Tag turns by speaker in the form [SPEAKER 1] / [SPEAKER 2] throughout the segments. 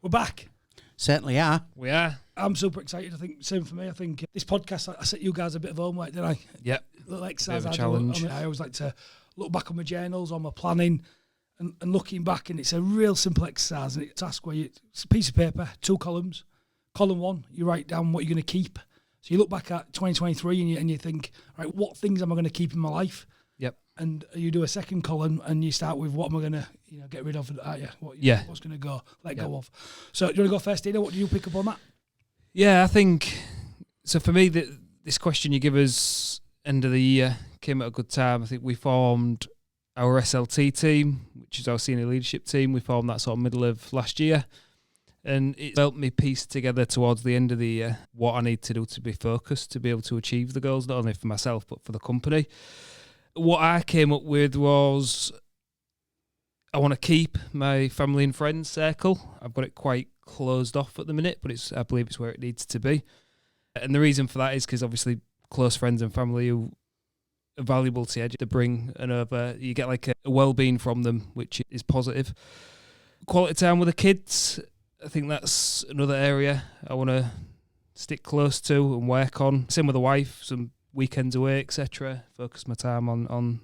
[SPEAKER 1] We're back.
[SPEAKER 2] Certainly are.
[SPEAKER 3] We are.
[SPEAKER 1] I'm super excited. I think same for me. I think this podcast, I set you guys a bit of homework, didn't I?
[SPEAKER 3] Yep.
[SPEAKER 1] Little exercise.
[SPEAKER 3] A challenge.
[SPEAKER 1] I always like to look back on my journals, on my planning, and looking back, and it's a real simple exercise. And it's a task where it's a piece of paper, 2 columns. Column 1, you write down what you're going to keep. So you look back at 2023 and you think, right, what things am I going to keep in my life?
[SPEAKER 3] Yep.
[SPEAKER 1] And you do a second column and you start with what am I going to get rid of, what's going to go, let go of. So do you want to go first, Dino? What do you pick up on that?
[SPEAKER 3] Yeah, I think, so for me, this question you give us end of the year came at a good time. I think we formed our SLT team, which is our senior leadership team. We formed that sort of middle of last year. And it helped me piece together towards the end of the year what I need to do to be focused, to be able to achieve the goals, not only for myself, but for the company. What I came up with was I want to keep my family and friends circle. I've got it quite closed off at the minute, but I believe it's where it needs to be. And the reason for that is because obviously close friends and family who are valuable to you, to bring and over, you get like a well-being from them, which is positive. Quality time with the kids, I think that's another area I want to stick close to and work on. Same with the wife, some weekends away, etc. Focus my time on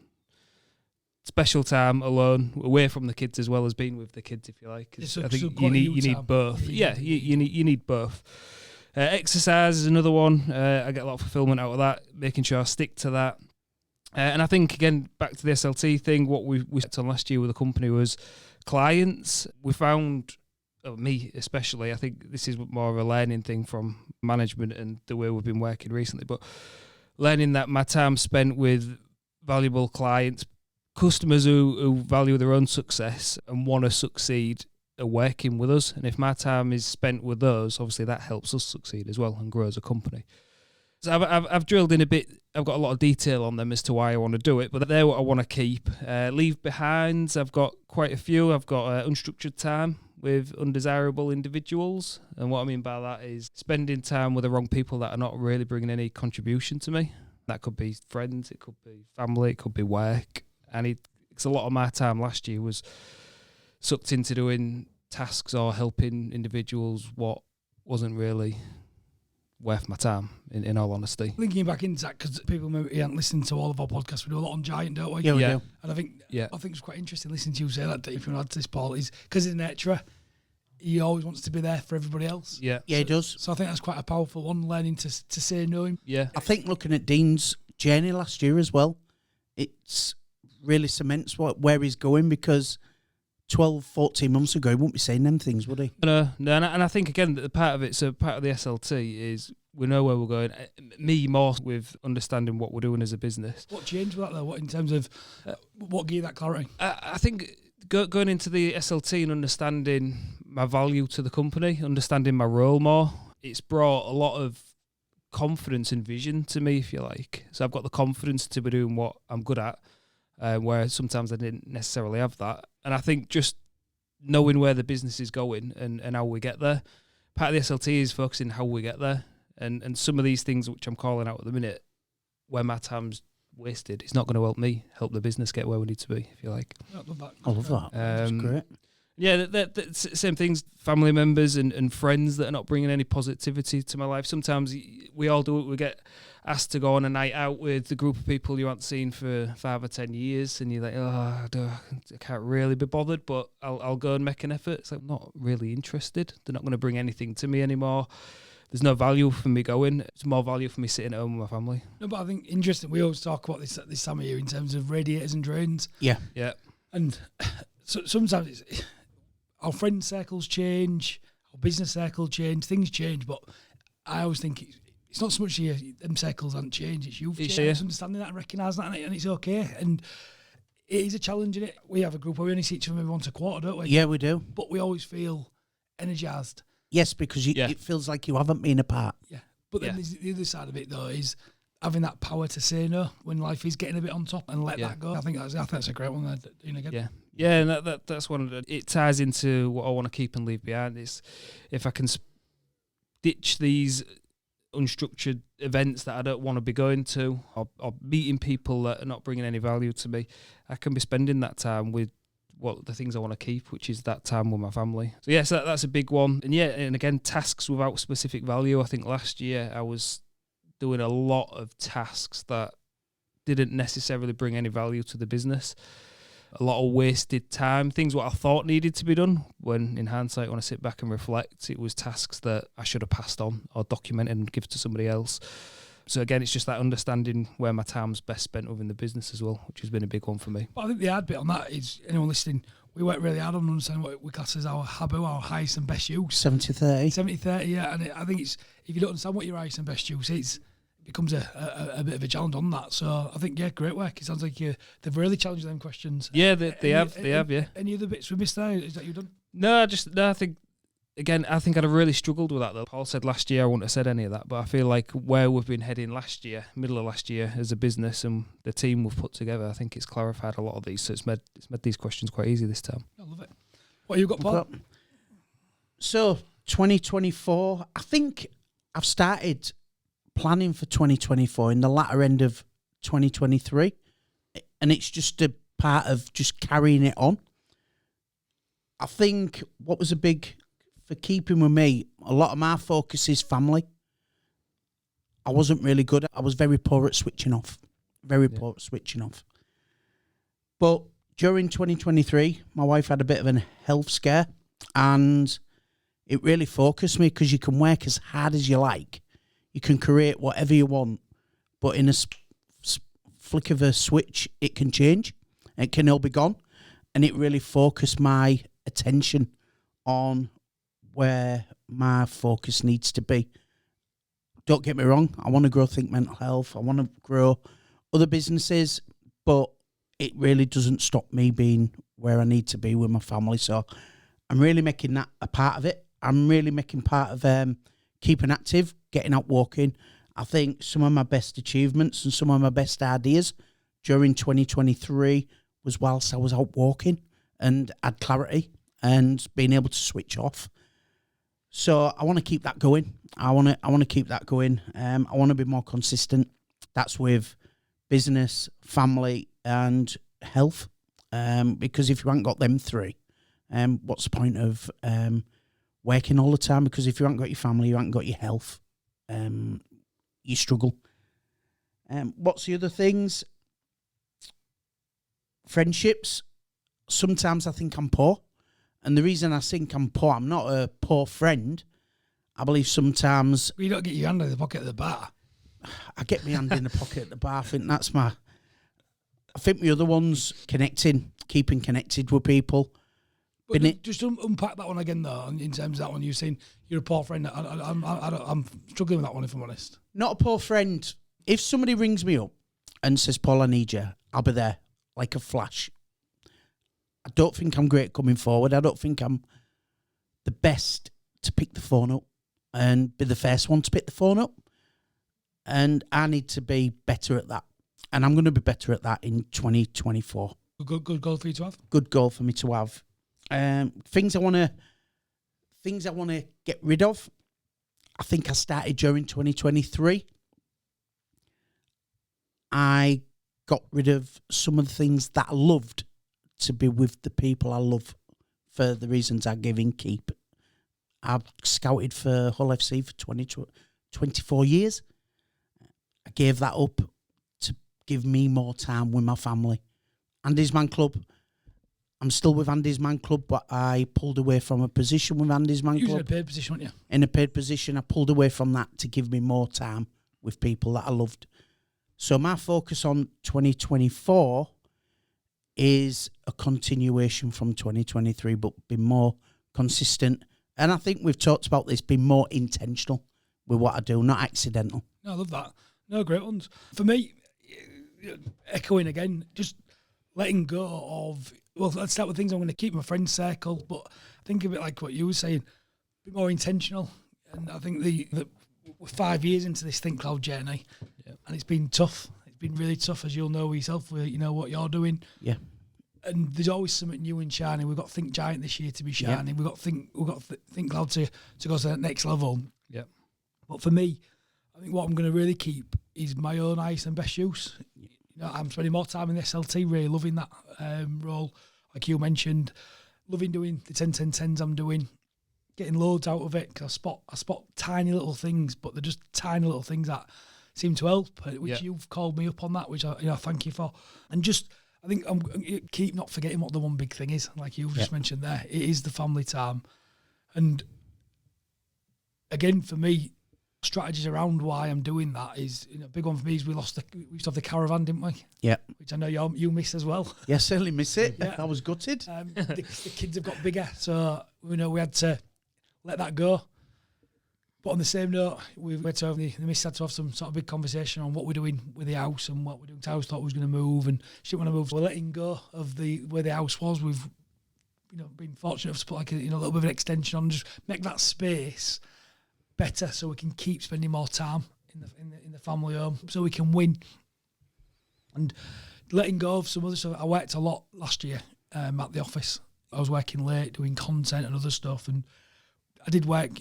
[SPEAKER 3] special time alone, away from the kids as well as being with the kids, if you like. I think you need both. Yeah, you need both. Exercise is another one. I get a lot of fulfillment out of that, making sure I stick to that. And I think, again, back to the SLT thing, what we set on last year with the company was clients. We found, me especially, I think this is more of a learning thing from management and the way we've been working recently, but learning that my time spent with valuable clients, customers who value their own success and want to succeed, are working with us. And if my time is spent with those, obviously that helps us succeed as well and grow as a company. So I've drilled in a bit. I've got a lot of detail on them as to why I want to do it, but they're what I want to keep. Leave behinds, I've got quite a few. I've got unstructured time with undesirable individuals. And what I mean by that is spending time with the wrong people that are not really bringing any contribution to me. That could be friends, it could be family, it could be work. And it's a lot of my time last year was sucked into doing tasks or helping individuals what wasn't really worth my time, in all honesty.
[SPEAKER 1] Linking back into that, because people maybe haven't listened to all of our podcasts, we do a lot on Giant, don't we?
[SPEAKER 2] Yeah, we do.
[SPEAKER 1] And I think it's quite interesting listening to you say that, if you want to add to this, Paul, is because his nature, he always wants to be there for everybody else.
[SPEAKER 3] Yeah,
[SPEAKER 2] he does.
[SPEAKER 1] So I think that's quite a powerful one, learning to say no.
[SPEAKER 3] Yeah.
[SPEAKER 2] I think looking at Dean's journey last year as well, it's really cements where he's going, because 12, 14 months ago, he wouldn't be saying them things, would he?
[SPEAKER 3] No, and I think, again, that part of the SLT is we know where we're going. Me more with understanding what we're doing as a business.
[SPEAKER 1] What changed with that, though? What in terms of what gave that clarity?
[SPEAKER 3] I think going into the SLT and understanding my value to the company, understanding my role more, it's brought a lot of confidence and vision to me, if you like. So I've got the confidence to be doing what I'm good at, where sometimes I didn't necessarily have that. And I think just knowing where the business is going and how we get there, part of the SLT is focusing how we get there. And some of these things which I'm calling out at the minute, where my time's wasted, it's not going to help me help the business get where we need to be, if you like.
[SPEAKER 1] I love that.
[SPEAKER 2] I love that. That's great.
[SPEAKER 3] Yeah, that's same things, family members and friends that are not bringing any positivity to my life. Sometimes we all do it. We get asked to go on a night out with a group of people you haven't seen for 5 or 10 years, and you're like, I can't really be bothered, but I'll go and make an effort. It's like, I'm not really interested. They're not going to bring anything to me anymore. There's no value for me going. It's more value for me sitting at home with my family.
[SPEAKER 1] No, but I think interesting. We always talk about this time of year in terms of radiators and drains.
[SPEAKER 3] Yeah.
[SPEAKER 1] And so sometimes our friend circles change, our business circle change, things change. But I always think it's not so much them circles haven't changed. It's you've changed. It's understanding that and recognising that, and it's okay. And it is a challenge, in it. We have a group where we only see each other maybe once a quarter, don't we?
[SPEAKER 2] Yeah, we do.
[SPEAKER 1] But we always feel energised.
[SPEAKER 2] Yes, because it feels like you haven't been apart.
[SPEAKER 1] Yeah. But then the other side of it, though, is having that power to say no when life is getting a bit on top and let that go. I think that's a great one.
[SPEAKER 3] Yeah, and that's one of the, it ties into what I want to keep and leave behind. Is if I can ditch these unstructured events that I don't want to be going to, or meeting people that are not bringing any value to me, I can be spending that time with what the things I want to keep, which is that time with my family. So yes, that's a big one. And yeah, and again, tasks without specific value. I think last year I was doing a lot of tasks that didn't necessarily bring any value to the business. A lot of wasted time, things what I thought needed to be done, when in hindsight, when I sit back and reflect, it was tasks that I should have passed on or documented and give to somebody else. So again, it's just that understanding where my time's best spent within the business as well, which has been a big one for me.
[SPEAKER 1] But I think the hard bit on that is, anyone listening, we work really hard on understanding what we class as our HABU, our highest and best use.
[SPEAKER 2] 70-30.
[SPEAKER 1] 70-30, yeah. And I think it's, if you don't understand what your highest and best use is, it becomes a bit of a challenge on that. So I think, yeah, great work. It sounds like they've really challenged them questions.
[SPEAKER 3] Yeah, they have, yeah.
[SPEAKER 1] Any other bits we missed there? Is that you done?
[SPEAKER 3] No, I think, again, I think I'd have really struggled with that, though. Paul said last year I wouldn't have said any of that, but I feel like where we've been heading last year, middle of last year, as a business and the team we've put together, I think it's clarified a lot of these. So it's made these questions quite easy this time.
[SPEAKER 1] I love it. What have you got, Paul?
[SPEAKER 2] So 2024, I think I've started planning for 2024 in the latter end of 2023, and it's just a part of just carrying it on. I think what was a big for keeping with me, a lot of my focus is family. I wasn't really good. I was very poor at switching off. Poor at switching off. But during 2023, my wife had a bit of a health scare, and it really focused me, because you can work as hard as you like. You can create whatever you want, but in a flick of a switch, it can change. It can all be gone. And it really focused my attention on where my focus needs to be. Don't get me wrong, I want to grow Think Mental Health. I want to grow other businesses, but it really doesn't stop me being where I need to be with my family. So I'm really making that a part of it. I'm really making part of keeping active, getting out walking. I think some of my best achievements and some of my best ideas during 2023 was whilst I was out walking and had clarity and being able to switch off. So I want to keep that going. I want to keep that going. I want to be more consistent. That's with business, family, and health. Because if you haven't got them three, what's the point of working all the time? Because if you haven't got your family, you haven't got your health, you struggle. What's the other things? Friendships. Sometimes I think I'm poor. And the reason I think I'm poor, I'm not a poor friend. I believe sometimes...
[SPEAKER 1] You don't get your hand in the pocket at the bar.
[SPEAKER 2] I get my hand in the pocket at the bar. I think that's my... I think the other one's connecting, keeping connected with people.
[SPEAKER 1] But just unpack that one again, though, in terms of that one. You're saying you're a poor friend. I'm struggling with that one, if I'm honest.
[SPEAKER 2] Not a poor friend. If somebody rings me up and says, Paul, I need you, I'll be there like a flash. I don't think I'm great coming forward. I don't think I'm the best to pick the phone up and be the first one to pick the phone up. And I need to be better at that. And I'm going to be better at that in 2024.
[SPEAKER 1] Good goal for you to have.
[SPEAKER 2] Good goal for me to have. Things I want to get rid of. I think I started during 2023. I got rid of some of the things that I loved to be with the people I love for the reasons I give in keep. I've scouted for Hull FC for 24 years. I gave that up to give me more time with my family. Andy's Man Club. I'm still with Andy's Man Club, but I pulled away from a position with Andy's Man Club.
[SPEAKER 1] You was in a paid position, weren't you?
[SPEAKER 2] In a paid position. I pulled away from that to give me more time with people that I loved. So my focus on 2024 is a continuation from 2023, but be more consistent. And I think we've talked about this, be more intentional with what I do, not accidental.
[SPEAKER 1] No, I love that. No, great ones. For me, echoing again, just letting go of, well, let's start with things I'm going to keep my friend circle, but think of it like what you were saying, be more intentional. And I think we're 5 years into this Think Cloud journey, and it's been tough. It's been really tough, as you'll know yourself, you know what you're doing.
[SPEAKER 2] Yeah.
[SPEAKER 1] And there's always something new and shiny. We've got Think Giant this year to be shining. We've got Think Cloud to go to that next level.
[SPEAKER 3] Yeah.
[SPEAKER 1] But for me, I think what I'm going to really keep is my own highest and best use. You know, I'm spending more time in the SLT, really loving that role. like you mentioned, loving doing the 10-10-10s I'm doing, getting loads out of it because I spot tiny little things, but they're just tiny little things that seem to help, which you've called me up on that, which I thank you for. And just, I think I'm keep not forgetting what the one big thing is, like you've just mentioned there. It is the family time. And again, for me, strategies around why I'm doing that is, a big one for me is we used to have the caravan, didn't we?
[SPEAKER 2] Yeah.
[SPEAKER 1] Which I know you miss as well.
[SPEAKER 2] Yeah, certainly miss it.
[SPEAKER 1] Yeah.
[SPEAKER 2] I was gutted.
[SPEAKER 1] The kids have got bigger, so we had to let that go. But on the same note, we had to have the miss had to have some sort of big conversation on what we're doing with the house and what we're doing. The house thought we was going to move, and she didn't want to move. So we're letting go of where the house was. We've been fortunate enough to put like a little bit of an extension on, just make that space better, so we can keep spending more time in the family home, so we can win. And letting go of some other stuff. I worked a lot last year at the office. I was working late, doing content and other stuff, and I did work.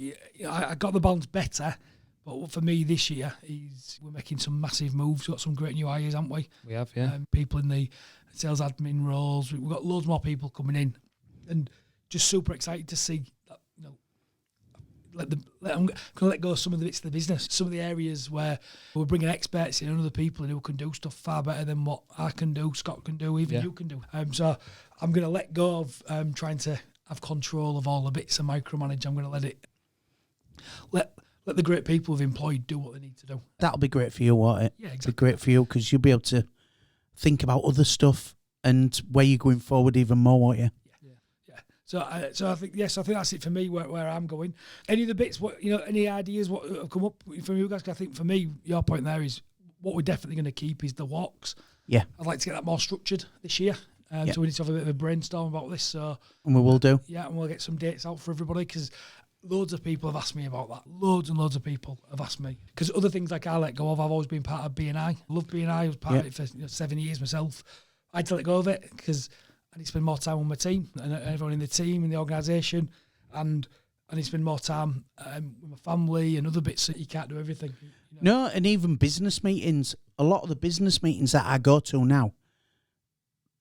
[SPEAKER 1] I got the balance better, but for me this year is we're making some massive moves. We've got some great new hires, haven't we?
[SPEAKER 3] We have, yeah.
[SPEAKER 1] People in the sales admin roles. We've got loads more people coming in, and just super excited to see that. I'm going to let go of some of the bits of the business, some of the areas where we're bringing experts in and other people who can do stuff far better than what I can do, Scott can do, even you can do. So I'm going to let go of trying to have control of all the bits and micromanage. I'm going to let the great people we've employed do what they need to do.
[SPEAKER 2] That'll be great for you, won't it?
[SPEAKER 1] Yeah, exactly.
[SPEAKER 2] Be great for you because you'll be able to think about other stuff and where you're going forward even more, won't you?
[SPEAKER 1] So I think that's it for me. Where I'm going. Any of the bits, any ideas what have come up from you guys? 'Cause I think for me, your point there is what we're definitely going to keep is the walks.
[SPEAKER 2] Yeah,
[SPEAKER 1] I'd like to get that more structured this year. So we need to have a bit of a brainstorm about this. So
[SPEAKER 2] and we will do.
[SPEAKER 1] Yeah, and we'll get some dates out for everybody because loads of people have asked me about that. Loads and loads of people have asked me because other things like I let go of. I've always been part of BNI. Love BNI. I was part of it for 7 years myself. I had to let go of it because I need to spend more time with my team and everyone in the team and the organisation, and I need to spend more time with my family and other bits that you can't do everything.
[SPEAKER 2] No, and even business meetings. A lot of the business meetings that I go to now,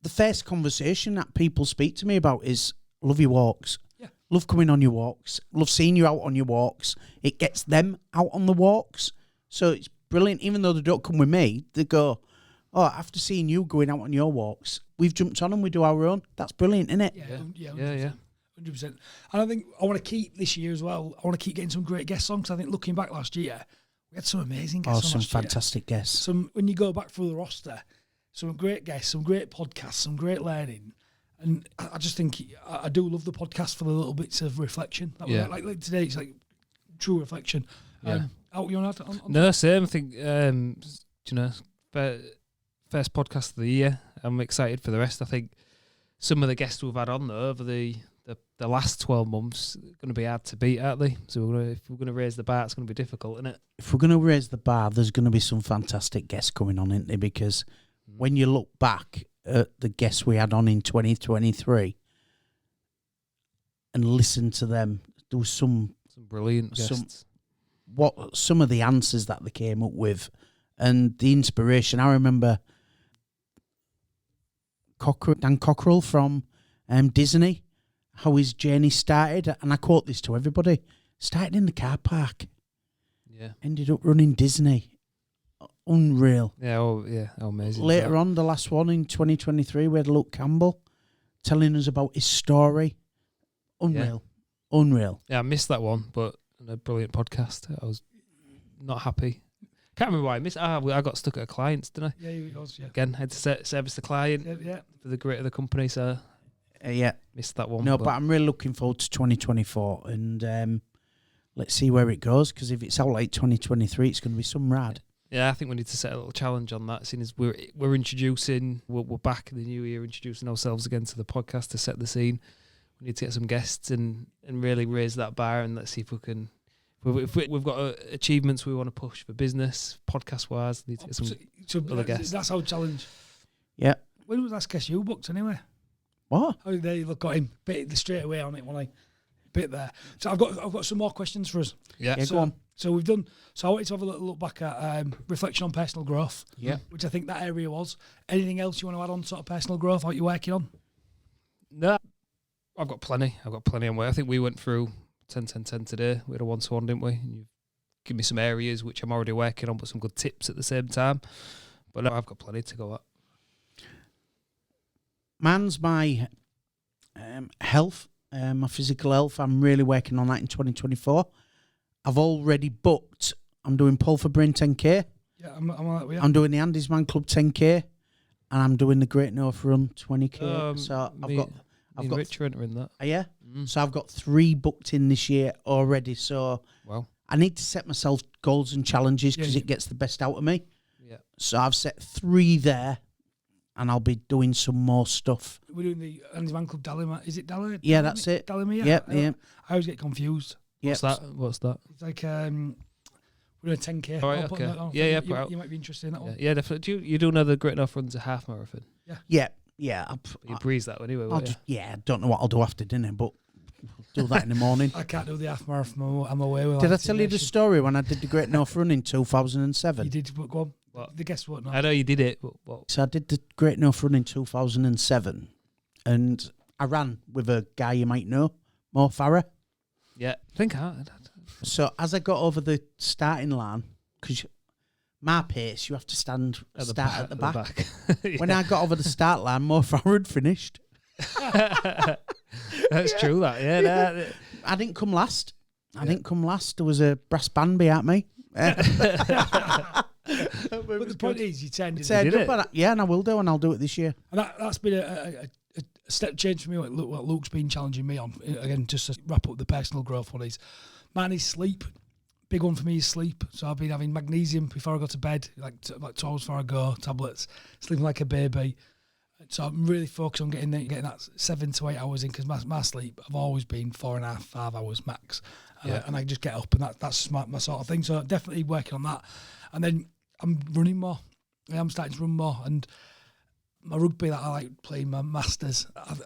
[SPEAKER 2] the first conversation that people speak to me about is, love your walks.
[SPEAKER 1] Yeah.
[SPEAKER 2] Love coming on your walks. Love seeing you out on your walks. It gets them out on the walks. So it's brilliant. Even though they don't come with me, they go, oh, after seeing you going out on your walks, we've jumped on and we do our own. That's brilliant, isn't it?
[SPEAKER 1] Yeah. 100%. And I think I want to keep this year as well. I want to keep getting some great guest songs. I think looking back last year, we had some amazing guests.
[SPEAKER 2] Oh, some fantastic guests.
[SPEAKER 1] Some when you go back through the roster, some great guests, some great podcasts, some great learning. And I just think I do love the podcast for the little bits of reflection. Like today, it's like true reflection. Out you on?
[SPEAKER 3] No, same. I think first podcast of the year. I'm excited for the rest. I think some of the guests we've had on though over the last 12 months are going to be hard to beat, aren't they? So if we're going to raise the bar, it's going to be difficult, isn't it?
[SPEAKER 2] If we're going to raise the bar, there's going to be some fantastic guests coming on, isn't there? Because when you look back at the guests we had on in 2023 and listen to them, there was some
[SPEAKER 3] brilliant guests.
[SPEAKER 2] Some of the answers that they came up with and the inspiration. I remember Dan Cockerell from Disney, how his journey started, and I quote this to everybody, started in the car park, ended up running Disney. Unreal.
[SPEAKER 3] Amazing.
[SPEAKER 2] Later on, the last one in 2023, we had Luke Campbell telling us about his story. Unreal.
[SPEAKER 3] Yeah, I missed that one, but a brilliant podcast. I was not happy. Can't remember why I missed. I got stuck at a client's, didn't I?
[SPEAKER 1] Yeah, you was. Yeah.
[SPEAKER 3] Again, had to service the client for the great of the company, so missed that one.
[SPEAKER 2] No, but I'm really looking forward to 2024, and let's see where it goes. Because if it's out like 2023, it's going to be some rad.
[SPEAKER 3] Yeah, I think we need to set a little challenge on that. Seeing as we're introducing, we're back in the new year, introducing ourselves again to the podcast to set the scene. We need to get some guests and really raise that bar, and let's see if we can. If we've got achievements we want to push for business, podcast-wise, need to get some other guests.
[SPEAKER 1] That's our challenge.
[SPEAKER 2] Yeah.
[SPEAKER 1] When was the last guest you booked anyway?
[SPEAKER 2] What?
[SPEAKER 1] Oh, there you look, got him. Bit straight away on it when I bit there. So I've got some more questions for us.
[SPEAKER 3] Yeah,
[SPEAKER 2] go on.
[SPEAKER 1] So we've done. So I wanted to have a little look back at reflection on personal growth.
[SPEAKER 2] Yeah.
[SPEAKER 1] Which I think that area was. Anything else you want to add on sort of personal growth? What you're working on?
[SPEAKER 3] No, I've got plenty. I've got plenty on way. I think we went through 10-10-10 today. We had a 1-to-1, didn't we? And you give me some areas which I'm already working on, but some good tips at the same time. But no, I've got plenty to go at.
[SPEAKER 2] Man's my health, my physical health. I'm really working on that in 2024. I've already booked. I'm doing Paul for Brain 10K.
[SPEAKER 1] Yeah, I'm on that with you.
[SPEAKER 2] I'm doing the Andy's Man Club 10K, and I'm doing the Great North Run 20K. So I've got
[SPEAKER 3] Rich are entering that.
[SPEAKER 2] yeah. So I've got 3 booked in this year already. So
[SPEAKER 3] Wow.
[SPEAKER 2] I need to set myself goals and challenges because it gets the best out of me.
[SPEAKER 3] Yeah.
[SPEAKER 2] So I've set 3 there, and I'll be doing some more stuff.
[SPEAKER 1] We're doing the Andy's Man Club Dalimar. Is it Dalimar?
[SPEAKER 2] Yeah, that's it.
[SPEAKER 1] Dalimar.
[SPEAKER 2] Yep,
[SPEAKER 1] I
[SPEAKER 2] yep.
[SPEAKER 1] always get confused.
[SPEAKER 3] What's that? What's that?
[SPEAKER 1] It's like we're doing a 10K.
[SPEAKER 3] All right,
[SPEAKER 1] I'll put
[SPEAKER 3] okay.
[SPEAKER 1] that on.
[SPEAKER 3] Yeah,
[SPEAKER 1] You might be interested in that one.
[SPEAKER 3] Yeah, definitely. You do know the Great North Run's a half marathon.
[SPEAKER 2] Yeah.
[SPEAKER 3] You breeze that anyway,
[SPEAKER 2] I'll
[SPEAKER 3] won't you?
[SPEAKER 2] just, I don't know what I'll do after dinner, but do that in the morning.
[SPEAKER 1] I can't do the half marathon. I'm away with.
[SPEAKER 2] Did I tell you the story when I did the Great North Run in 2007?
[SPEAKER 1] You did, but go on.
[SPEAKER 3] What?
[SPEAKER 1] The guess what?
[SPEAKER 3] I know you did it, but what?
[SPEAKER 2] So I did the Great North Run in 2007, and I ran with a guy you might know, Mo Farah.
[SPEAKER 3] Yeah, I think I.
[SPEAKER 2] So as I got over the starting line, because my pace, you have to start at the back. When I got over the start line, Mo Farah had finished.
[SPEAKER 3] That's true. That yeah.
[SPEAKER 2] I didn't come last. There was a brass band behind me.
[SPEAKER 1] But the point is, you turned it.
[SPEAKER 2] And I will do, and I'll do it this year.
[SPEAKER 1] And that's been a step change for me. What Luke's been challenging me on. Again, just to wrap up the personal growth one is, man, is sleep. Big one for me is sleep. So I've been having magnesium before I go to bed, like 2 hours before I go, tablets, sleeping like a baby. So I'm really focused on getting that 7 to 8 hours in, because my sleep, I've always been 4.5, 5 hours max. And I just get up, and that's my sort of thing. So definitely working on that. And then I'm running more. I'm starting to run more. And my rugby that I like playing, my Masters, I've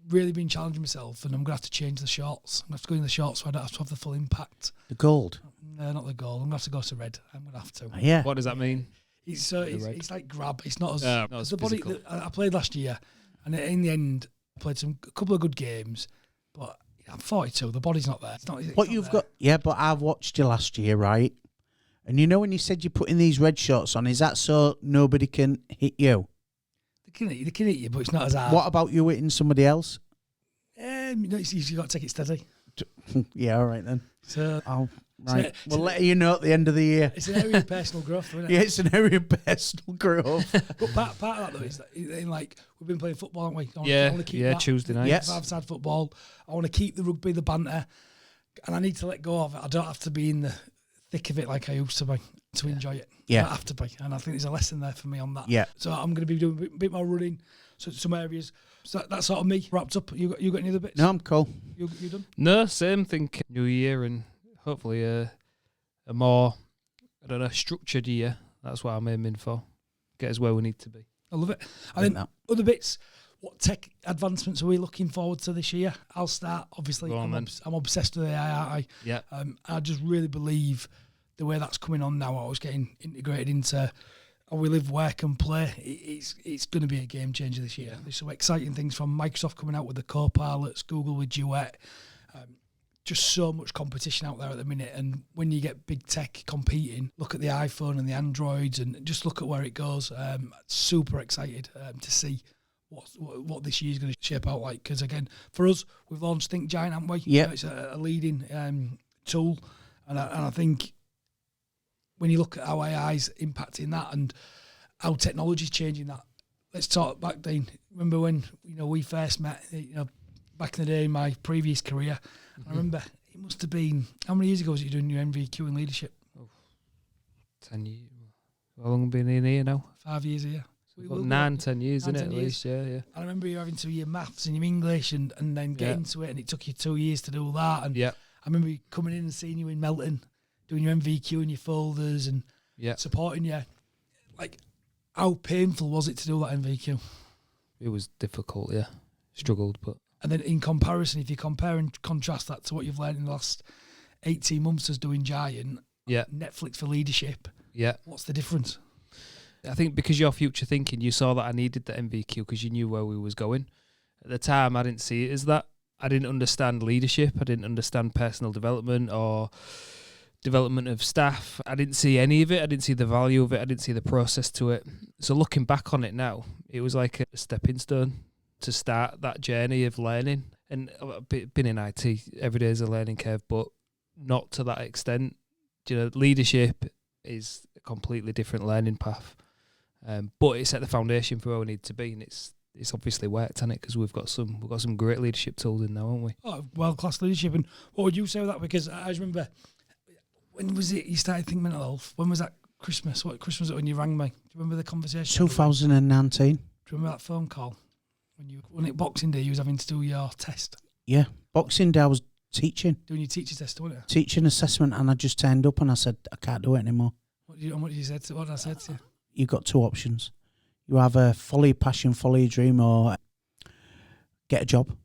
[SPEAKER 1] really been challenging myself, and I'm going to have to change the shorts. I'm going to have to go in the shorts so I don't have to have the full impact.
[SPEAKER 2] The gold?
[SPEAKER 1] No, not the gold. I'm going to have to go to red. I'm going to have to.
[SPEAKER 2] Yeah.
[SPEAKER 3] What does that mean?
[SPEAKER 1] It's like grab. It's not as
[SPEAKER 3] not as
[SPEAKER 1] the body
[SPEAKER 3] physical.
[SPEAKER 1] that I played last year, and in the end, I played a couple of good games, but I'm 42. The body's not there. It's not there.
[SPEAKER 2] Yeah, but I've watched you last year, right? And you know when you said you're putting these red shorts on, is that so nobody can hit you?
[SPEAKER 1] They can hit you, but it's not as hard.
[SPEAKER 2] What about you hitting somebody else?
[SPEAKER 1] You've got to take it steady.
[SPEAKER 2] Yeah, all right then.
[SPEAKER 1] So
[SPEAKER 2] We'll let you know at the end of the year.
[SPEAKER 1] it's an area of personal growth, isn't it?
[SPEAKER 2] Yeah, it's an area of personal growth.
[SPEAKER 1] But part of that though is that we've been playing football, haven't we? I wanna keep that.
[SPEAKER 3] Tuesday night.
[SPEAKER 2] Yes.
[SPEAKER 1] Five-side football. I want to keep the rugby, the banter, and I need to let go of it. I don't have to be in the thick of it like I used to be to enjoy it.
[SPEAKER 2] Yeah.
[SPEAKER 1] I don't have to be, and I think there's a lesson there for me on that.
[SPEAKER 2] Yeah.
[SPEAKER 1] So I'm going to be doing a bit more running, so some areas. So that's sort of me wrapped up. You got any other bits?
[SPEAKER 2] No, I'm cool.
[SPEAKER 1] You done?
[SPEAKER 3] No, same thing. New year and hopefully a more, structured year. That's what I'm aiming for. Get us where we need to be.
[SPEAKER 1] I love it. And then other bits. What tech advancements are we looking forward to this year? I'll start. Obviously, I'm obsessed with AI, aren't I?
[SPEAKER 3] Yeah.
[SPEAKER 1] I just really believe the way that's coming on now. I was getting integrated into how we live, work, and play. It's going to be a game changer this year. There's some exciting things from Microsoft coming out with the Copilots, Google with Duet. Just so much competition out there at the minute, and when you get big tech competing, look at the iPhone and the Androids, and just look at where it goes. Super excited to see what this year's going to shape out like. Because again, for us, we've launched Think Giant, haven't we?
[SPEAKER 2] Yeah,
[SPEAKER 1] it's a leading tool, and I think when you look at how AI's impacting that and how technology's changing that. Let's talk back, Dean. Remember when we first met? Back in the day in my previous career. I remember it must have been, how many years ago was you doing your MVQ in leadership?
[SPEAKER 3] 10 years. How long have we been in here now?
[SPEAKER 1] 5 years here.
[SPEAKER 3] So 10 years, isn't it, at least? Yeah.
[SPEAKER 1] I remember you having to do your maths and your English and then get into it, and it took you 2 years to do all that. And I remember you coming in and seeing you in Melton, doing your MVQ and your folders and supporting you. Like, how painful was it to do that MVQ?
[SPEAKER 3] It was difficult, yeah. Struggled, but...
[SPEAKER 1] And then in comparison, if you compare and contrast that to what you've learned in the last 18 months as doing Giant, Netflix for leadership, what's the difference?
[SPEAKER 3] I think because you're future thinking, you saw that I needed the MVQ because you knew where we was going. At the time, I didn't see it as that. I didn't understand leadership. I didn't understand personal development or development of staff. I didn't see any of it. I didn't see the value of it. I didn't see the process to it. So looking back on it now, it was like a stepping stone to start that journey of learning. And I've been in IT, every day is a learning curve, but not to that extent. You know, leadership is a completely different learning path. But it set the foundation for where we need to be, and it's obviously worked, hasn't it? Because we've got some great leadership tools in now, haven't we?
[SPEAKER 1] Oh, world-class leadership. And what would you say with that? Because I just remember, when was it you started thinking mental health? When was that Christmas? What Christmas was it when you rang me? Do you remember the conversation?
[SPEAKER 2] 2019.
[SPEAKER 1] Do you remember that phone call? When it Boxing Day, you was having to do your test.
[SPEAKER 2] Yeah. Boxing Day, I was teaching.
[SPEAKER 1] Doing your teacher test, weren't you?
[SPEAKER 2] Teaching assessment, and I just turned up and I said, I can't do it anymore.
[SPEAKER 1] What did you say? What did I say to you?
[SPEAKER 2] You've got two options. You either follow your passion, follow your dream, or get a job.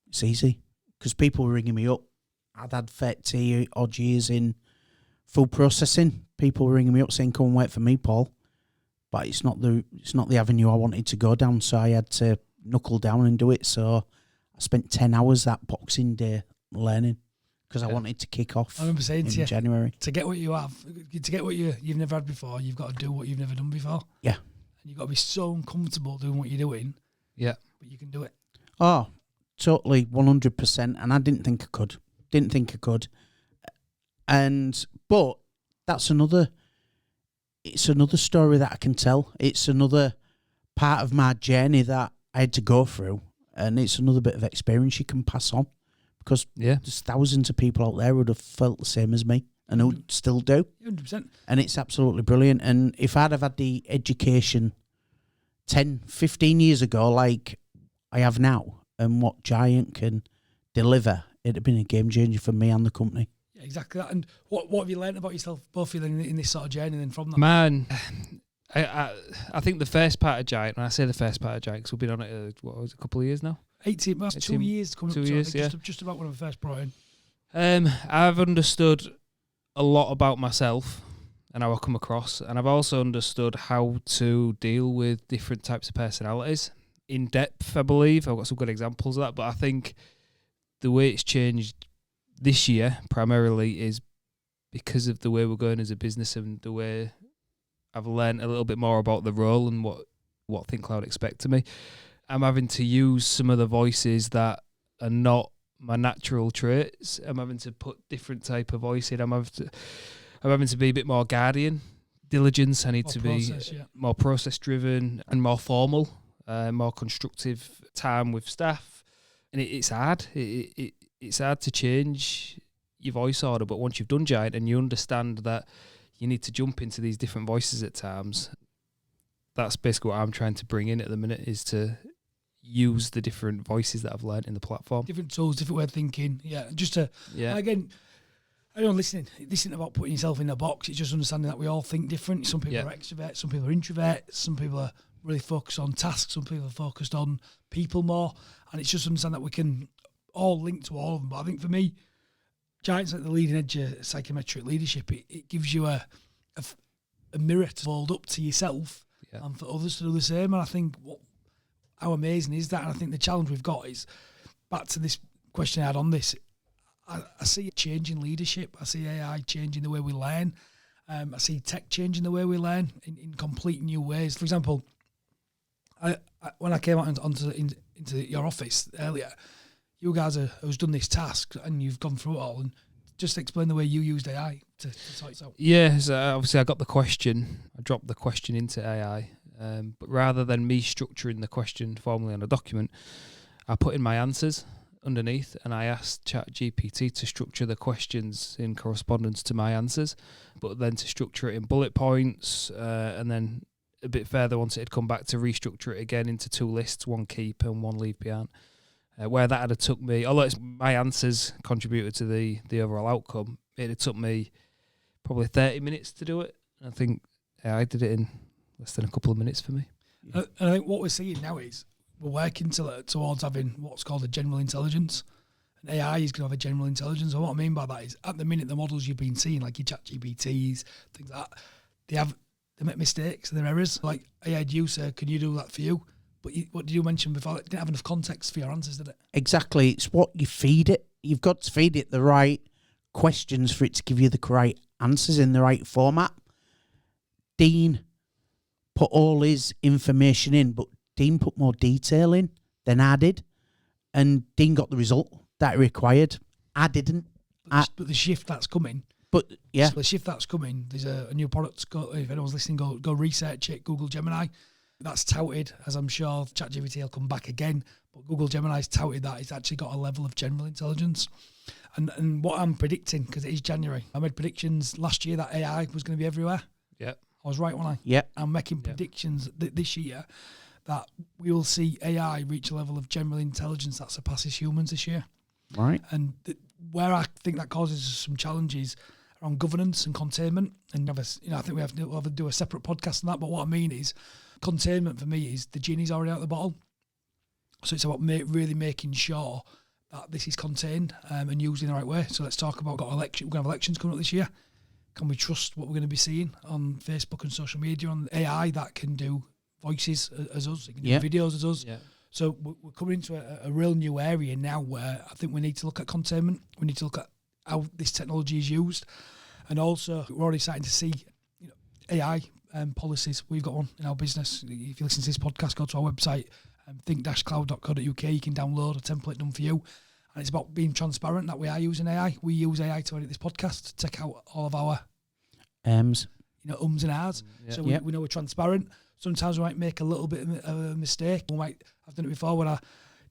[SPEAKER 2] It's easy. Because people were ringing me up. I'd had 30 odd years in food processing. People were ringing me up saying, come and work for me, Paul. But it's not the avenue I wanted to go down, so I had to knuckle down and do it. So I spent 10 hours that Boxing Day learning because I wanted to kick off.
[SPEAKER 1] I remember saying to you,
[SPEAKER 2] January.
[SPEAKER 1] To get what you have, to get what you've never had before, you've got to do what you've never done before.
[SPEAKER 2] Yeah.
[SPEAKER 1] And you've got to be so uncomfortable doing what you're doing.
[SPEAKER 3] Yeah.
[SPEAKER 1] But you can do it.
[SPEAKER 2] Oh, totally, 100%. And I didn't think I could. But that's it's another story that I can tell. It's another part of my journey that I had to go through. And it's another bit of experience you can pass on. Because there's thousands of people out there who would have felt the same as me and who still do.
[SPEAKER 1] 100%.
[SPEAKER 2] And it's absolutely brilliant. And if I'd have had the education 10, 15 years ago like I have now and what Giant can deliver, it'd have been a game changer for me and the company.
[SPEAKER 1] Yeah, exactly that. And what have you learned about yourself, both of you, in this sort of journey then from that?
[SPEAKER 3] Man, I think the first part of Giant, when I say the first part of Giant, because we've been on it, a couple of years now?
[SPEAKER 1] 18 months, 2 years coming up.
[SPEAKER 3] 2 years, yeah.
[SPEAKER 1] Just about when I first brought in.
[SPEAKER 3] I've understood a lot about myself and how I come across, and I've also understood how to deal with different types of personalities in depth, I believe. I've got some good examples of that, but I think the way it's changed this year primarily is because of the way we're going as a business and the way I've learned a little bit more about the role and what ThinkCloud expect of me. I'm having to use some of the voices that are not my natural traits. I'm having to put different type of voice in. I'm having to be a bit more guardian, diligence. I need to be more process driven and more formal, more constructive time with staff. And it's hard. It's hard to change your voice order, but once you've done Giant and you understand that you need to jump into these different voices at times, that's basically what I'm trying to bring in at the minute, is to use the different voices that I've learned in the platform.
[SPEAKER 1] Different tools, different way of thinking. Yeah, just to, again, I don't listen about putting yourself in a box. It's just understanding that we all think different. Some people are extroverts, some people are introverts, some people are really focused on tasks, some people are focused on people more. And it's just understanding that we can all link to all of them. But I think for me, Giant's at the leading edge of psychometric leadership. It gives you a mirror to hold up to yourself and for others to do the same. And I think how amazing is that? And I think the challenge we've got is, back to this question I had on this, I see a change in leadership. I see AI changing the way we learn. I see tech changing the way we learn in complete new ways. For example, when I came out into your office earlier, you guys who's done this task and you've gone through it all, and just explain the way you used AI to sort it out.
[SPEAKER 3] Yeah, so obviously I got the question. I dropped the question into AI. But rather than me structuring the question formally on a document, I put in my answers underneath and I asked ChatGPT to structure the questions in correspondence to my answers, but then to structure it in bullet points, and then a bit further, once it had come back, to restructure it again into 2 lists, 1 keep and 1 leave behind. Where that had took me, although my answers contributed to the overall outcome, it had took me probably 30 minutes to do it. I think I did it in less than a couple of minutes for me.
[SPEAKER 1] And I think what we're seeing now is we're working towards having what's called a general intelligence. And AI is going to have a general intelligence. And what I mean by that is, at the minute, the models you've been seeing, like your ChatGPTs, things like that, they make mistakes and there are errors. Like I had you say, can you do that for you? But what did you mention before? It didn't have enough context for your answers, did it?
[SPEAKER 2] Exactly. It's what you feed it. You've got to feed it the right questions for it to give you the right answers in the right format. Dean put all his information in, but Dean put more detail in than I did. And Dean got the result that he required. I didn't.
[SPEAKER 1] But the shift that's coming.
[SPEAKER 2] But yeah,
[SPEAKER 1] So the shift that's coming, there's a new product. If anyone's listening, go research it. Google Gemini. That's touted, as I'm sure ChatGPT will come back again. But Google Gemini's touted that it's actually got a level of general intelligence. And what I'm predicting, because it is January, I made predictions last year that AI was going to be everywhere.
[SPEAKER 3] Yeah.
[SPEAKER 1] I was right, wasn't I?
[SPEAKER 2] yeah.
[SPEAKER 1] I'm making predictions this year that we will see AI reach a level of general intelligence that surpasses humans this year.
[SPEAKER 2] Right.
[SPEAKER 1] And where I think that causes us some challenges around governance and containment, and I think we have to do a separate podcast on that. But what I mean is, containment for me is the genie's already out of the bottle. So it's about really making sure that this is contained and used in the right way. So let's talk about we're going to have elections coming up this year. Can we trust what we're going to be seeing on Facebook and social media on AI that can do voices as us, it can do videos as us? Yeah. So we're coming into a real new area now where I think we need to look at containment. We need to look at how this technology is used. And also, we're already starting to see AI policies. We've got one in our business. If you listen to this podcast, go to our website, think-cloud.co.uk. You can download a template done for you. And it's about being transparent that we are using AI. We use AI to edit this podcast, to take out all of our ums and ahs. So we know we're transparent. Sometimes we might make a little bit of a mistake. I've done it before when I had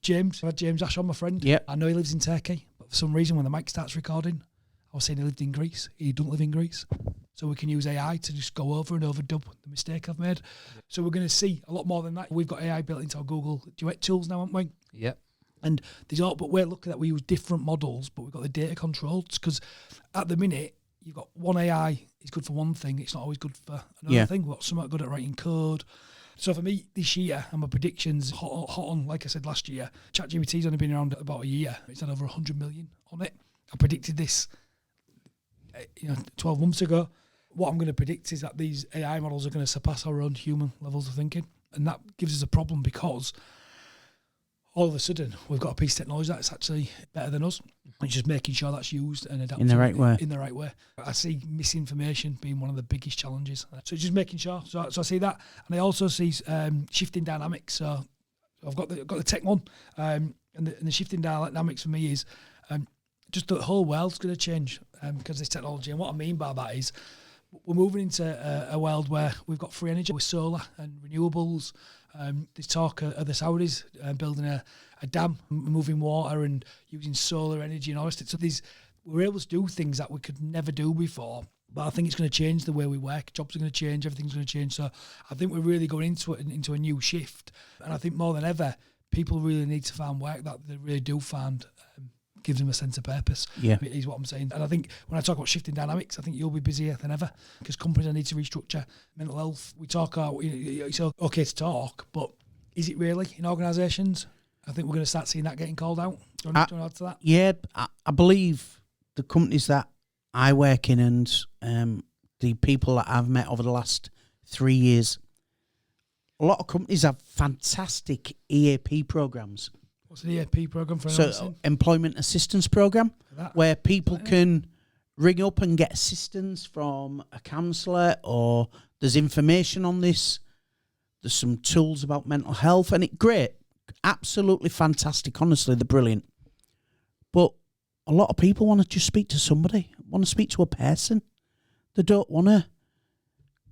[SPEAKER 1] James Ash on, my friend. Yep. I know he lives in Turkey, but for some reason when the mic starts recording, I was saying he lived in Greece. He doesn't live in Greece. So we can use AI to just go over and overdub the mistake I've made. So we're going to see a lot more than that. We've got AI built into our Google Duet tools now, haven't we?
[SPEAKER 3] Yep.
[SPEAKER 1] And but we're lucky that we use different models, but we've got the data controls, because at the minute, you've got one AI is good for one thing, it's not always good for another thing. We've got someone good at writing code. So for me, this year, and my predictions, hot on, like I said last year, ChatGPT's only been around about a year. It's had over 100 million on it. I predicted this 12 months ago. What I'm going to predict is that these AI models are going to surpass our own human levels of thinking. And that gives us a problem, because all of a sudden we've got a piece of technology that's actually better than us. It's just making sure that's used and adapted in the right way. I see misinformation being one of the biggest challenges. So it's just making sure. So I see that, and I also see shifting dynamics. So I've got the tech one, and the shifting dynamics for me is just the whole world's going to change because of this technology. And what I mean by that is, we're moving into a world where we've got free energy with solar and renewables. There's talk of the Saudis building a dam, moving water and using solar energy and all this. So we're able to do things that we could never do before. But I think it's going to change the way we work. Jobs are going to change. Everything's going to change. So I think we're really going into a new shift. And I think more than ever, people really need to find work that they really do find gives them a sense of purpose. Yeah, is what I'm saying. And I think when I talk about shifting dynamics, I think you'll be busier than ever, because companies need to restructure mental health. We talk about, it's okay to talk, but is it really in organisations? I think we're going to start seeing that getting called out. Do you want to add to that?
[SPEAKER 2] Yeah, I believe the companies that I work in and the people that I've met over the last 3 years, a lot of companies have fantastic EAP programs.
[SPEAKER 1] What's an EAP program for?
[SPEAKER 2] So, employment assistance program, where people can ring up and get assistance from a counsellor, or there's information on this. There's some tools about mental health, and great, absolutely fantastic. Honestly, they're brilliant. But a lot of people want to just speak to somebody, want to speak to a person. They don't want to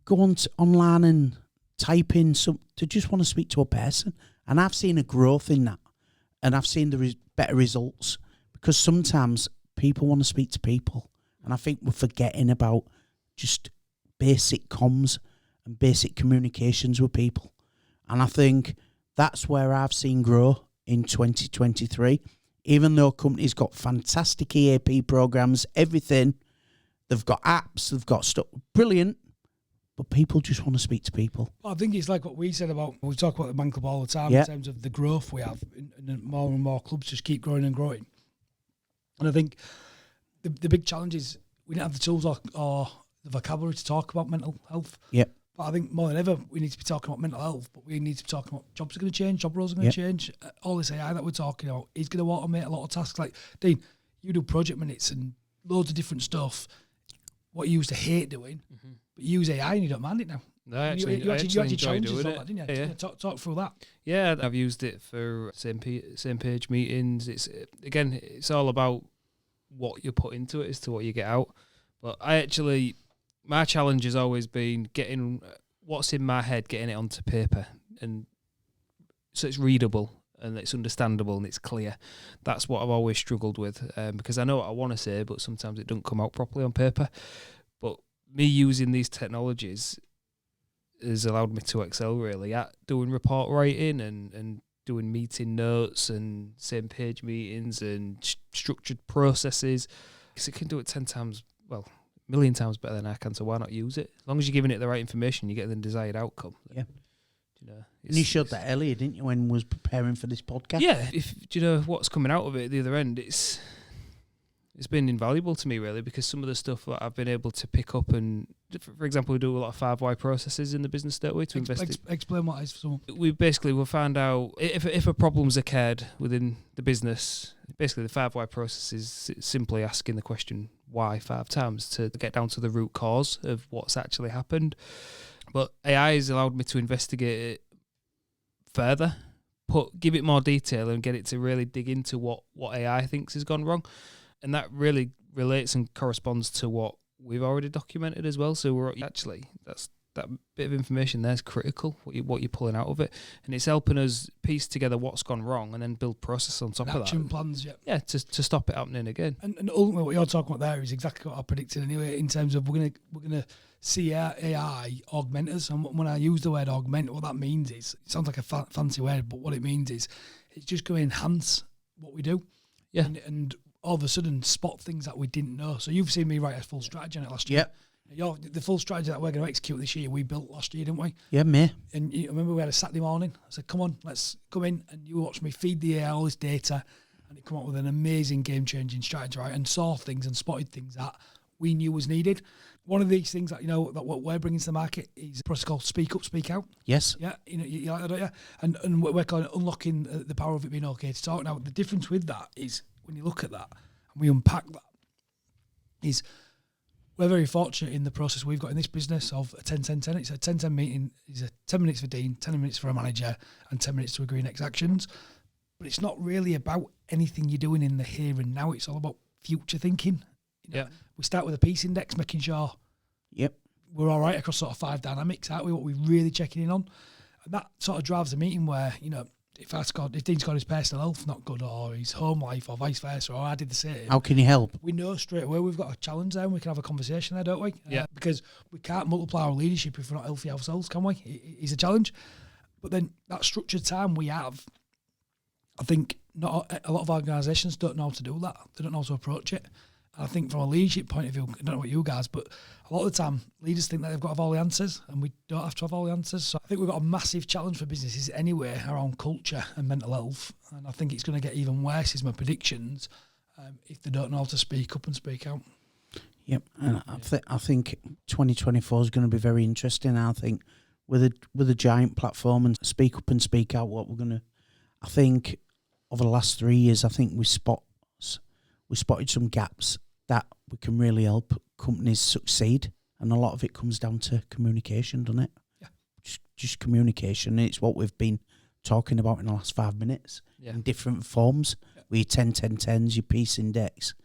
[SPEAKER 2] go online and type in some. They just want to speak to a person, and I've seen a growth in that. And I've seen the better results, because sometimes people want to speak to people. And I think we're forgetting about just basic comms and basic communications with people. And I think that's where I've seen grow in 2023. Even though companies got fantastic EAP programs, everything, they've got apps, they've got stuff, brilliant. But people just want to speak to people.
[SPEAKER 1] Well, I think it's like what we said about, we talk about the Man Club all the time in terms of the growth we have, and more and more clubs just keep growing and growing. And I think the big challenge is we don't have the tools or the vocabulary to talk about mental health.
[SPEAKER 2] Yep.
[SPEAKER 1] But I think more than ever, we need to be talking about mental health, but we need to be talking about jobs are going to change, job roles are going to change. All this AI that we're talking about is going to automate a lot of tasks. Like, Dean, you do project minutes and loads of different stuff, what you used to hate doing, but you use AI and you don't mind it now.
[SPEAKER 3] No, actually,
[SPEAKER 1] you actually
[SPEAKER 3] enjoy
[SPEAKER 1] challenges
[SPEAKER 3] doing
[SPEAKER 1] all
[SPEAKER 3] it.
[SPEAKER 1] that, didn't you?
[SPEAKER 3] Yeah.
[SPEAKER 1] Talk through that.
[SPEAKER 3] Yeah, I've used it for same page meetings. It's again, it's all about what you put into it as to what you get out. But my challenge has always been getting what's in my head, getting it onto paper, and so it's readable and it's understandable and it's clear. That's what I've always struggled with, because I know what I want to say, but sometimes it doesn't come out properly on paper. But me using these technologies has allowed me to excel really at doing report writing and doing meeting notes and same page meetings and structured processes. Because it can do it 10 times, well, a million times better than I can, so why not use it? As long as you're giving it the right information, you get the desired outcome.
[SPEAKER 2] Yeah.
[SPEAKER 3] You know,
[SPEAKER 2] And you showed that earlier, didn't you, when we was preparing for this podcast?
[SPEAKER 3] Yeah, do you know what's coming out of it at the other end, it's been invaluable to me really, because some of the stuff that I've been able to pick up, and for example, we do a lot of 5 why processes in the business, don't we, to invest.
[SPEAKER 1] Explain what it is for someone.
[SPEAKER 3] We'll find out if a problem's occurred within the business. Basically, the 5 why process is simply asking the question why 5 times to get down to the root cause of what's actually happened. But AI has allowed me to investigate it further, give it more detail, and get it to really dig into what AI thinks has gone wrong. And that really relates and corresponds to what we've already documented as well. So we're actually, that bit of information there is critical, what you're pulling out of it. And it's helping us piece together what's gone wrong and then build process on top of that.
[SPEAKER 1] Action plans, yeah.
[SPEAKER 3] Yeah, to stop it happening again.
[SPEAKER 1] And ultimately what you're talking about there is exactly what I predicted anyway, in terms of we're gonna see AI augment us. And when I use the word augment, what that means is, it sounds like a fancy word, but what it means is it's just going to enhance what we do.
[SPEAKER 3] Yeah.
[SPEAKER 1] And all of a sudden spot things that we didn't know. So you've seen me write a full strategy on it last year. The full strategy that we're going to execute this year, we built last year, didn't we?
[SPEAKER 2] Yeah, me.
[SPEAKER 1] And you remember we had a Saturday morning. I said, come on, let's come in. And you watched me feed the AI all this data, and it come up with an amazing game-changing strategy, right? And saw things and spotted things that we knew was needed. One of these things that, you know, that what we're bringing to the market is a process called Speak Up, Speak Out.
[SPEAKER 2] Yes.
[SPEAKER 1] Yeah, you like that, don't you? And we're calling it unlocking the power of it being okay to talk. Now, the difference with that is, when you look at that and we unpack that, is we're very fortunate in the process we've got in this business of a 10-10-10. It's a 10-10 meeting. It's a 10 minutes for Dean, 10 minutes for a manager, and 10 minutes to agree next actions. But it's not really about anything you're doing in the here and now. It's all about future thinking. You know,
[SPEAKER 3] Yeah.
[SPEAKER 1] We start with a peace index, making sure we're all right across sort of 5 dynamics, aren't we? What we're really checking in on. And that sort of drives a meeting where, you know, if Dean's got his personal health not good, or his home life, or vice versa, or I did the same.
[SPEAKER 2] How can you help?
[SPEAKER 1] We know straight away we've got a challenge there, and we can have a conversation there, don't we?
[SPEAKER 3] Yeah.
[SPEAKER 1] Because we can't multiply our leadership if we're not healthy ourselves, can we? It's a challenge. But then that structured time we have, I think not a lot of organisations don't know how to do that. They don't know how to approach it. And I think from a leadership point of view, I don't know about you guys, but a lot of the time leaders think that they've got to have all the answers, and we don't have to have all the answers. So I think we've got a massive challenge for businesses anyway around culture and mental health, and I think it's going to get even worse, is my predictions, if they don't know how to speak up and speak out.
[SPEAKER 2] Yep, and I think 2024 is going to be very interesting. I think with a giant platform and speak up and speak out, what we're going to, I think over the last 3 years, I think we spotted some gaps that we can really help companies succeed, and a lot of it comes down to communication, doesn't it?
[SPEAKER 1] Yeah.
[SPEAKER 2] Just communication. It's what we've been talking about in the last 5 minutes in different forms. Yeah. With your 10-10-10s, your peace index,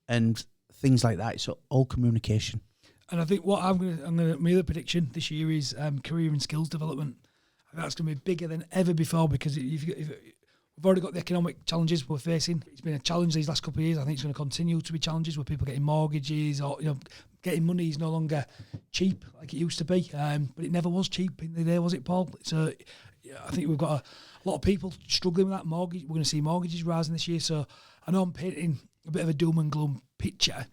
[SPEAKER 2] and things like that. It's all communication.
[SPEAKER 1] And I think what my other prediction this year is career and skills development. I think that's going to be bigger than ever before, because if we've already got the economic challenges we're facing. It's been a challenge these last couple of years. I think it's going to continue to be challenges with people getting mortgages, or, you know, getting money is no longer cheap like it used to be. But it never was cheap in the day, was it, Paul? So I think we've got a lot of people struggling with that mortgage. We're going to see mortgages rising this year. So I know I'm painting a bit of a doom and gloom picture,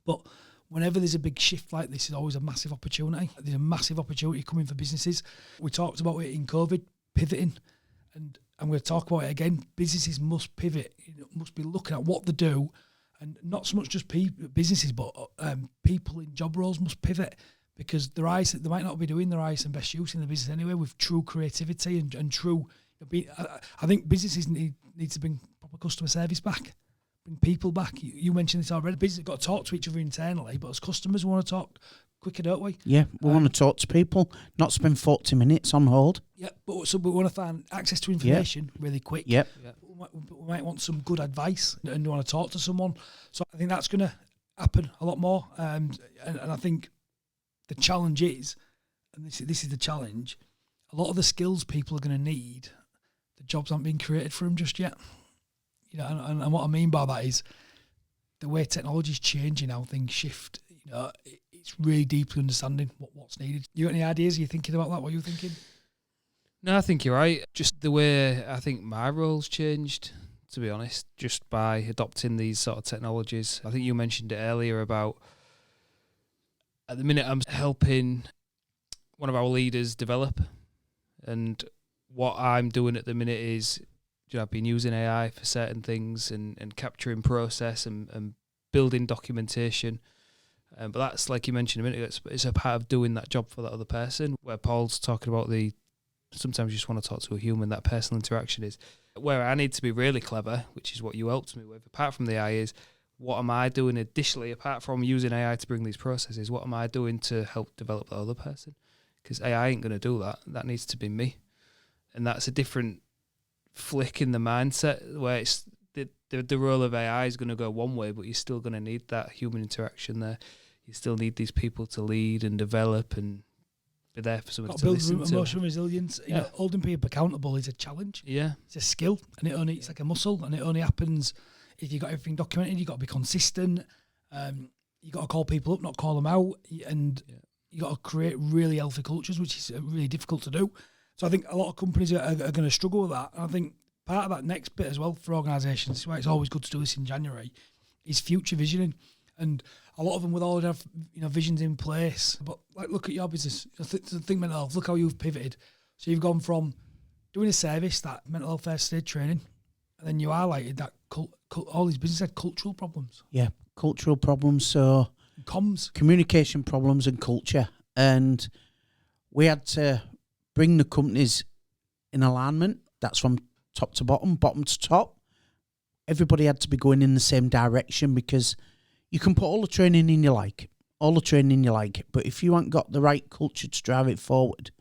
[SPEAKER 1] but whenever there's a big shift like this, there's always a massive opportunity. There's a massive opportunity coming for businesses. We talked about it in COVID, pivoting, and I'm going to talk about it again. Businesses must pivot, must be looking at what they do, and not so much just businesses, but people in job roles must pivot. because they might not be doing their highest and best use in the business anyway, with true creativity and true. I think businesses need to bring proper customer service back, bring people back. You mentioned this already. Businesses have got to talk to each other internally, but as customers, we want to talk quicker, don't we?
[SPEAKER 2] Yeah, we want to talk to people, not spend 40 minutes on hold.
[SPEAKER 1] Yeah, but we want to find access to information really quick.
[SPEAKER 2] Yep.
[SPEAKER 1] We might want some good advice and want to talk to someone. So I think that's going to happen a lot more. And I think the challenge is, and this is the challenge, a lot of the skills people are going to need, the jobs aren't being created for them just yet. You know, and what I mean by that is the way technology is changing, how things shift. You know, it's really deeply understanding what's needed. You got any ideas? Are you thinking about that? What are you thinking?
[SPEAKER 3] No, I think you're right. Just the way I think my role's changed, to be honest, just by adopting these sort of technologies. I think you mentioned it earlier about, at the minute I'm helping one of our leaders develop, and what I'm doing at the minute is, I've been using AI for certain things and capturing process and building documentation. But that's, like you mentioned a minute ago, it's a part of doing that job for that other person, where Paul's talking about sometimes you just want to talk to a human, that personal interaction is where I need to be really clever, which is what you helped me with. Apart from the AI is, what am I doing additionally, apart from using AI to bring these processes, what am I doing to help develop the other person? Because AI ain't going to do that. That needs to be me. And that's a different flick in the mindset, where it's the role of AI is going to go one way, but you're still going to need that human interaction there. You still need these people to lead and develop and be there for someone to listen to.
[SPEAKER 1] Emotional resilience. You know, holding people accountable is a challenge.
[SPEAKER 3] Yeah.
[SPEAKER 1] It's a skill, and it's like a muscle, and it only happens if you've got everything documented. You've got to be consistent. You've got to call people up, not call them out, and you've got to create really healthy cultures, which is really difficult to do. So I think a lot of companies are going to struggle with that. And I think part of that next bit as well for organisations, this is why it's always good to do this in January, is future visioning. And a lot of them would already have visions in place. But like, look at your business. Think mental health. Look how you've pivoted. So you've gone from doing a service, that mental health first aid training, and then you highlighted that all these businesses had cultural problems.
[SPEAKER 2] Yeah, cultural problems. So
[SPEAKER 1] comms,
[SPEAKER 2] communication problems, and culture. And we had to bring the companies in alignment. That's from top to bottom to top. Everybody had to be going in the same direction, because you can put all the training in you like, but if you haven't got the right culture to drive it forward,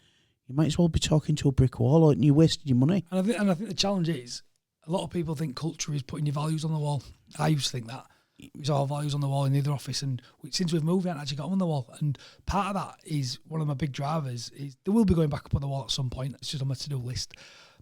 [SPEAKER 2] you might as well be talking to a brick wall, and you wasted your money.
[SPEAKER 1] And I think the challenge is, a lot of people think culture is putting your values on the wall. I used to think that. We saw our values on the wall in the other office, and since we've moved, we haven't actually got them on the wall. And part of that is, one of my big drivers is, they will be going back up on the wall at some point. It's just on my to-do list.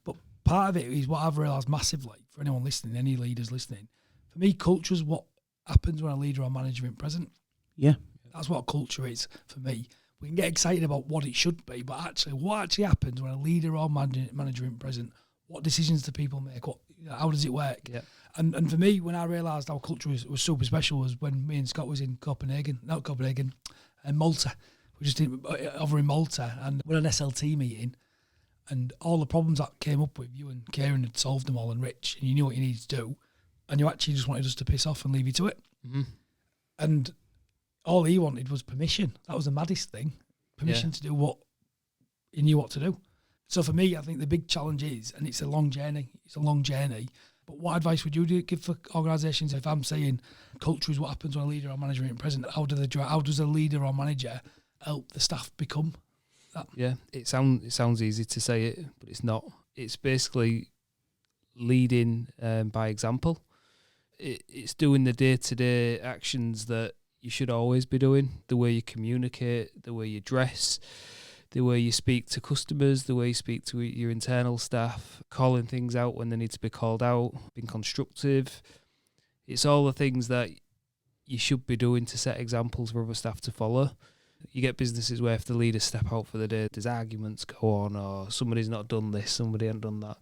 [SPEAKER 1] But part of it is what I've realised massively, for anyone listening, any leaders listening, for me, culture is what happens when a leader or manager isn't present.
[SPEAKER 2] Yeah.
[SPEAKER 1] That's what culture is for me. We can get excited about what it should be, but actually what actually happens when a leader or manager isn't present? What decisions do people make? How does it work?
[SPEAKER 3] Yeah.
[SPEAKER 1] And for me, when I realised our culture was super special, was when me and Scott was in Malta. We just over in Malta, and we're an SLT meeting, and all the problems that came up with, you and Kieran had solved them all, and Rich, and you knew what you needed to do, and you actually just wanted us to piss off and leave you to it.
[SPEAKER 3] Mm-hmm.
[SPEAKER 1] And all he wanted was permission. That was the maddest thing. Permission to do what he knew what to do. So for me, I think the big challenge is, and it's a long journey, but what advice would you give for organisations if I'm saying culture is what happens when a leader or manager isn't present? How does a leader or manager help the staff become that?
[SPEAKER 3] Yeah, it sounds easy to say it, but it's not. It's basically leading by example. It's doing the day-to-day actions that you should always be doing, the way you communicate, the way you dress, the way you speak to customers, the way you speak to your internal staff, calling things out when they need to be called out, being constructive. It's all the things that you should be doing to set examples for other staff to follow. You get businesses where if the leaders step out for the day, there's arguments go on, or somebody's not done this, somebody hasn't done that.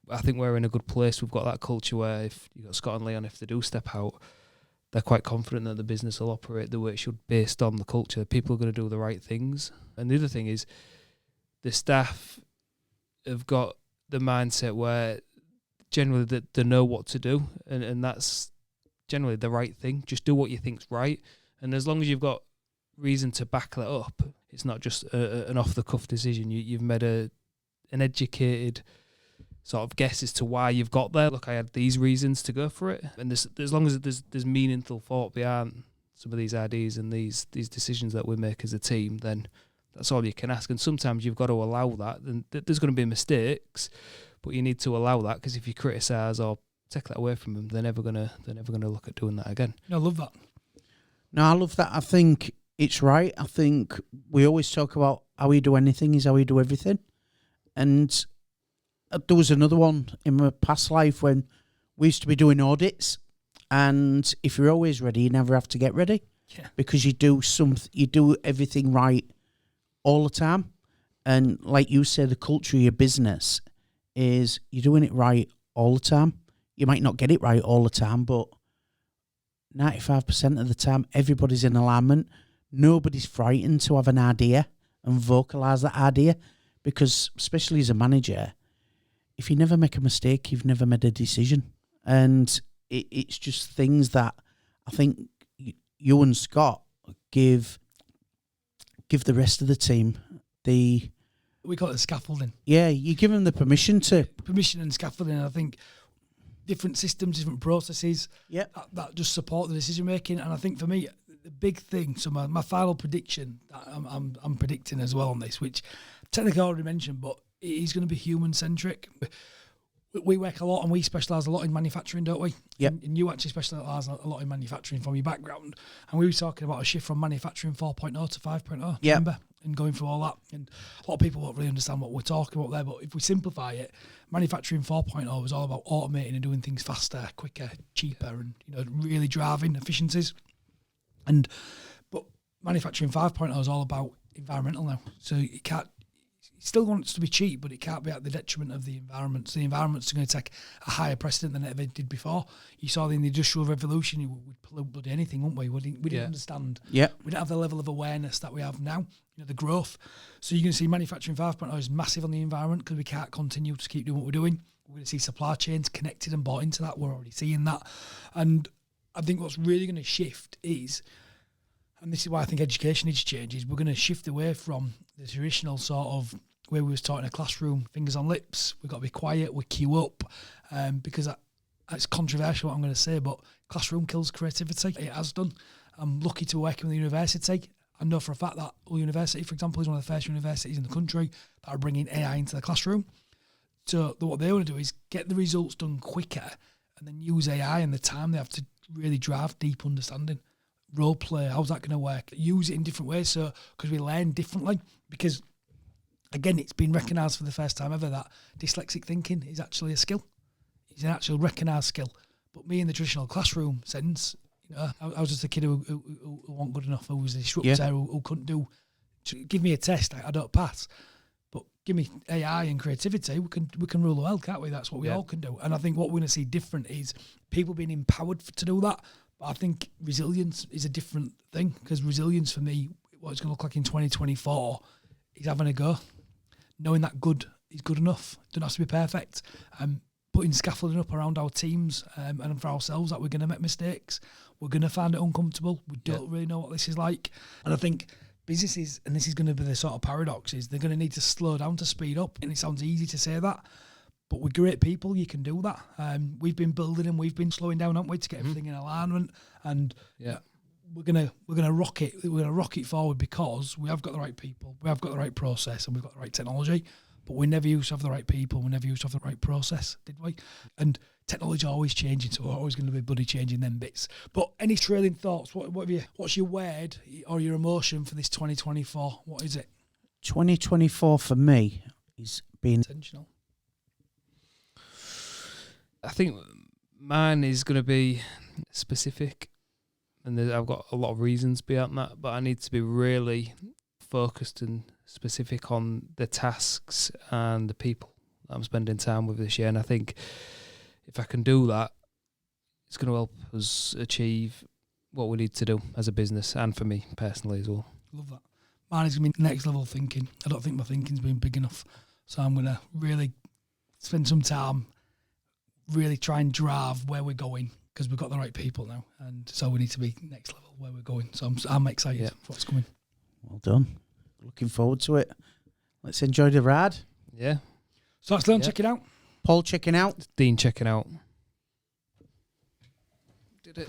[SPEAKER 3] I think we're in a good place. We've got that culture where if you've got Scott and Leon, if they do step out, they're quite confident that the business will operate the way it should based on the culture. People are going to do the right things. And the other thing is, the staff have got the mindset where generally they know what to do, and that's generally the right thing. Just do what you think's right. And as long as you've got reason to back that up. It's not just an off the cuff decision. You've made an educated sort of guess as to why you've got there. Look, I had these reasons to go for it, and as long as there's meaningful thought behind some of these ideas and these decisions that we make as a team, then that's all you can ask. And sometimes you've got to allow that. And there's going to be mistakes, but you need to allow that, because if you criticise or take that away from them, they're never gonna look at doing that again.
[SPEAKER 1] I love that.
[SPEAKER 2] No, I love that. I think it's right. I think we always talk about how we do anything is how we do everything. And there was another one in my past life when we used to be doing audits, and if you're always ready, you never have to get ready.
[SPEAKER 1] Yeah.
[SPEAKER 2] Because you do everything right all the time. And like you say, the culture of your business is you're doing it right all the time. You might not get it right all the time, but 95% of the time, everybody's in alignment. Nobody's frightened to have an idea and vocalise that idea, because especially as a manager, if you never make a mistake, you've never made a decision. And it's just things that I think you and Scott give the rest of the team the...
[SPEAKER 1] We call it the scaffolding.
[SPEAKER 2] Yeah, you give them the permission to...
[SPEAKER 1] Permission and scaffolding. I think different systems, different processes that just support the decision making. And I think for me, the big thing, so my final prediction that I'm predicting as well on this, which technically I already mentioned, but it is going to be human centric. We work a lot and we specialise a lot in manufacturing, don't we?
[SPEAKER 2] Yep.
[SPEAKER 1] And you actually specialise a lot in manufacturing from your background. And we were talking about a shift from manufacturing 4.0 to 5.0.
[SPEAKER 2] Yeah.
[SPEAKER 1] Remember? And going through all that. And a lot of people won't really understand what we're talking about there. But if we simplify it, manufacturing 4.0 was all about automating and doing things faster, quicker, cheaper, and really driving efficiencies. But manufacturing 5.0 is all about environmental now. So it still wants to be cheap, but it can't be at the detriment of the environment. So the environment's going to take a higher precedent than it ever did before. You saw in the Industrial Revolution, we'd pollute bloody anything, wouldn't we? We didn't understand.
[SPEAKER 2] Yeah.
[SPEAKER 1] We didn't have the level of awareness that we have now, the growth. So you're going to see manufacturing 5.0 is massive on the environment, because we can't continue to keep doing what we're doing. We're going to see supply chains connected and bought into that. We're already seeing that. And I think what's really going to shift is, and this is why I think education needs to change, is we're going to shift away from the traditional sort of where we was taught in a classroom, fingers on lips, we've got to be quiet, we queue up, because it's controversial what I'm going to say, but classroom kills creativity. It has done. I'm lucky to work in the university. I know for a fact that Hull University, for example, is one of the first universities in the country that are bringing AI into the classroom. So what they want to do is get the results done quicker and then use AI and the time they have to really drive deep understanding. Role play, how's that going to work? Use it in different ways, so because we learn differently. Because again, it's been recognised for the first time ever that dyslexic thinking is actually a skill. It's an actual recognised skill. But me in the traditional classroom sense, I was just a kid who wasn't good enough, who was a disruptor, who couldn't do. Give me a test, I don't pass. But give me AI and creativity, we can rule the world, can't we? That's what we all can do. And I think what we're going to see different is people being empowered to do that. But I think resilience is a different thing, because resilience for me, what it's going to look like in 2024 is having a go, knowing that good is good enough. It doesn't have to be perfect. Putting scaffolding up around our teams and for ourselves that we're going to make mistakes. We're going to find it uncomfortable. We don't really know what this is like. And I think businesses, and this is going to be the sort of paradox, is they're going to need to slow down to speed up. And it sounds easy to say that, but with great people, you can do that. We've been building and we've been slowing down, haven't we, to get everything in alignment. And we're gonna rock it. We're gonna rock it forward because we have got the right people, we have got the right process, and we've got the right technology. But we never used to have the right people. We never used to have the right process, did we? And technology always changing, so we're always going to be bloody changing them bits. But any trailing thoughts? What's your word or your emotion for this 2024? What is it?
[SPEAKER 2] 2024 for me is being
[SPEAKER 1] intentional.
[SPEAKER 3] I think mine is going to be specific, and I've got a lot of reasons behind that, but I need to be really focused and specific on the tasks and the people that I'm spending time with this year. And I think if I can do that, it's going to help us achieve what we need to do as a business and for me personally as well.
[SPEAKER 1] Love that. Mine is going to be next level thinking. I don't think my thinking's been big enough, so I'm going to really spend some time really try and drive where we're going because we've got the right people now, and so we need to be next level where we're going. So I'm excited for what's coming.
[SPEAKER 2] Well done. Looking forward to it. Let's enjoy the ride.
[SPEAKER 3] Yeah.
[SPEAKER 1] So that's Leon checking out.
[SPEAKER 2] Paul checking out.
[SPEAKER 3] Dean checking out. Did it.